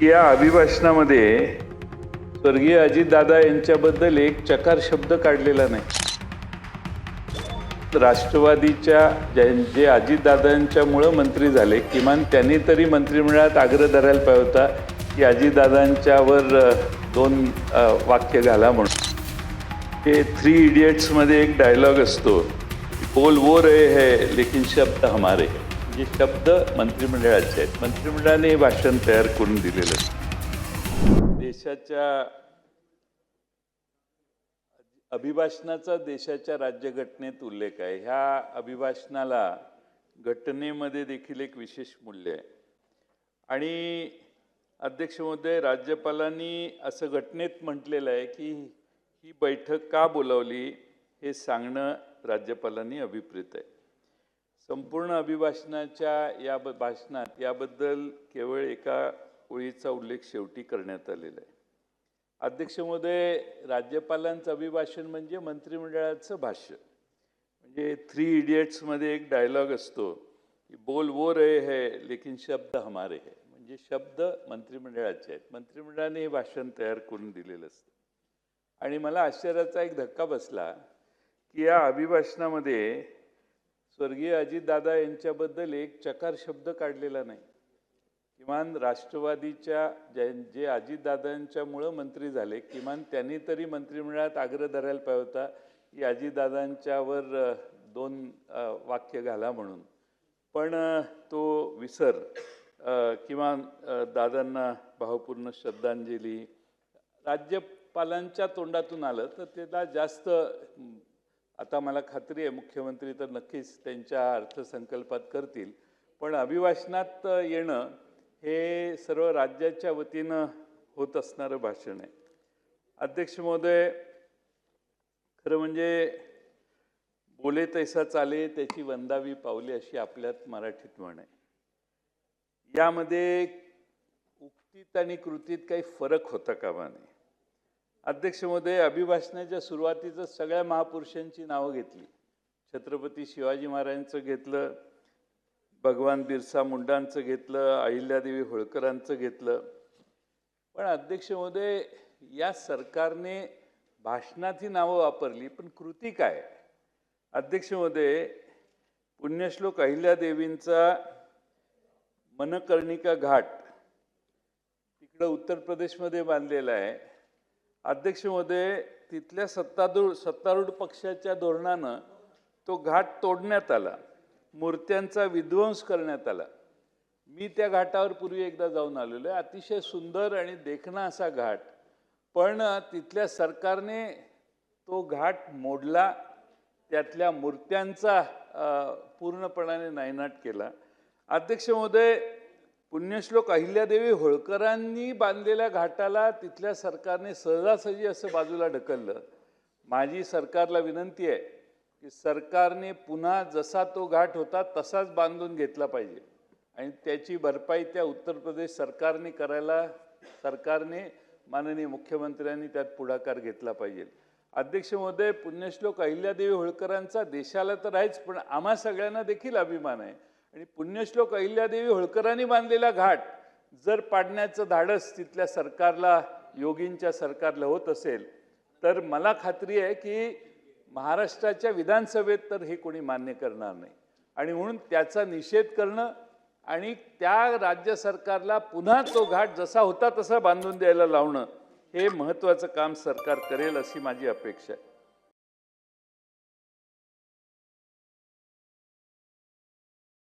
या अभिभाषणामध्ये स्वर्गीय अजितदादा यांच्याबद्दल एक चकार शब्द काढलेला नाही. राष्ट्रवादीच्या जे अजितदादांच्यामुळं मंत्री झाले, किमान त्यांनी तरी मंत्रिमंडळात आग्रह धरायला पाहिजे होता की अजितदादांच्यावर दोन वाक्य घाला म्हणून. ते 3 इडियट्समध्ये एक डायलॉग असतो, बोल वो रहे है लेकिन शब्द हमारे है. म्हणजे शब्द मंत्रिमंडळाचे आहेत. मंत्रिमंडळाने हे भाषण तयार करून दिलेलं आहे. देशाच्या अभिभाषणाचा देशाच्या राज्यघटनेत उल्लेख आहे. ह्या अभिभाषणाला घटनेमध्ये देखील एक विशेष मूल्य आहे. आणि अध्यक्ष महोदय, राज्यपालांनी असं घटनेत म्हटलेलं आहे की ही बैठक का बोलावली हे सांगणं राज्यपालांनी अभिप्रेत आहे. संपूर्ण अभिभाषणाच्या या भाषणात याबद्दल केवळ एका ओळीचा उल्लेख शेवटी करण्यात आलेला आहे. अध्यक्ष महोदय, राज्यपालांचं अभिभाषण म्हणजे मंत्रिमंडळाचं भाष्य. म्हणजे 3 इडियट्समध्ये एक डायलॉग असतो की बोल वो रहे है लेकिन शब्द हमारे है. म्हणजे शब्द मंत्रिमंडळाचे आहेत. मंत्रिमंडळाने हे भाषण तयार करून दिलेलं असतं. आणि मला आश्चर्याचा एक धक्का बसला की या अभिभाषणामध्ये स्वर्गीय अजितदादा यांच्याबद्दल एक चकार शब्द काढलेला नाही. किमान राष्ट्रवादीच्या जे अजितदादांच्यामुळं मंत्री झाले, किमान त्यांनी तरी मंत्रिमंडळात आग्रह धरायला पाहिजे होता की अजितदादांच्यावर दोन वाक्य घाला म्हणून. पण तो विसर किमान दादांना भावपूर्ण श्रद्धांजली राज्यपालांच्या तोंडातून आलं तर त्याला जास्त, आता मला खात्री आहे मुख्यमंत्री तर नक्कीच त्यांच्या अर्थसंकल्पात करतील, पण अभिभाषणात येणं हे सर्व राज्याच्या वतीनं होत असणारं भाषण आहे. अध्यक्ष महोदय, खरं म्हणजे बोले तैसा चाले त्याची वंदावी पावले अशी आपल्यात मराठीत म्हण आहे. यामध्ये उक्तीत आणि कृतीत काही फरक होता कामा नये. अध्यक्ष महोदय, अभिभाषणाच्या सुरुवातीचं सगळ्या महापुरुषांची नावं घेतली. छत्रपती शिवाजी महाराजांचं घेतलं, भगवान बिरसा मुंडांचं घेतलं, अहिल्यादेवी होळकरांचं घेतलं. पण अध्यक्ष महोदय, या सरकारने भाषणात ही नावं वापरली, पण कृती काय? अध्यक्ष महोदय, पुण्यश्लोक अहिल्यादेवींचा मनकर्णिका घाट तिकडं उत्तर प्रदेशमध्ये बांधलेला आहे. अध्यक्ष महोदय, तिथल्या सत्तारूढ पक्षाच्या धोरणानं तो घाट तोडण्यात आला, मूर्त्यांचा विध्वंस करण्यात आला. मी त्या घाटावर पूर्वी एकदा जाऊन आलेलो आहे. अतिशय सुंदर आणि देखणा असा घाट, पण तिथल्या सरकारने तो घाट मोडला, त्यातल्या मूर्त्यांचा पूर्णपणाने नायनाट केला. अध्यक्ष महोदय, पुण्यश्लोक अहिल्यादेवी होळकरांनी बांधलेल्या घाटाला तिथल्या सरकारने सहजासहजी असं बाजूला ढकललं. माझी सरकारला विनंती आहे की सरकारने पुन्हा जसा तो घाट होता तसाच बांधून घेतला पाहिजे आणि त्याची भरपाई त्या उत्तर प्रदेश सरकारने करायला सरकारने माननीय मुख्यमंत्र्यांनी त्यात पुढाकार घेतला पाहिजे. अध्यक्ष महोदय, पुण्यश्लोक अहिल्यादेवी होळकरांचा देशाला तर आहेच, पण आम्हा सगळ्यांना देखील अभिमान आहे. आणि पुण्यश्लोक अहिल्यादेवी होळकरांनी बांधलेला घाट जर पाडण्याचं धाडस तिथल्या सरकारला, योगींच्या सरकारला होत असेल, तर मला खात्री आहे की महाराष्ट्राच्या विधानसभेत तर हे कोणी मान्य करणार नाही. आणि म्हणून त्याचा निषेध करणं आणि त्या राज्य सरकारला पुन्हा तो घाट जसा होता तसा बांधून द्यायला लावणं हे महत्त्वाचं काम सरकार करेल अशी माझी अपेक्षा आहे.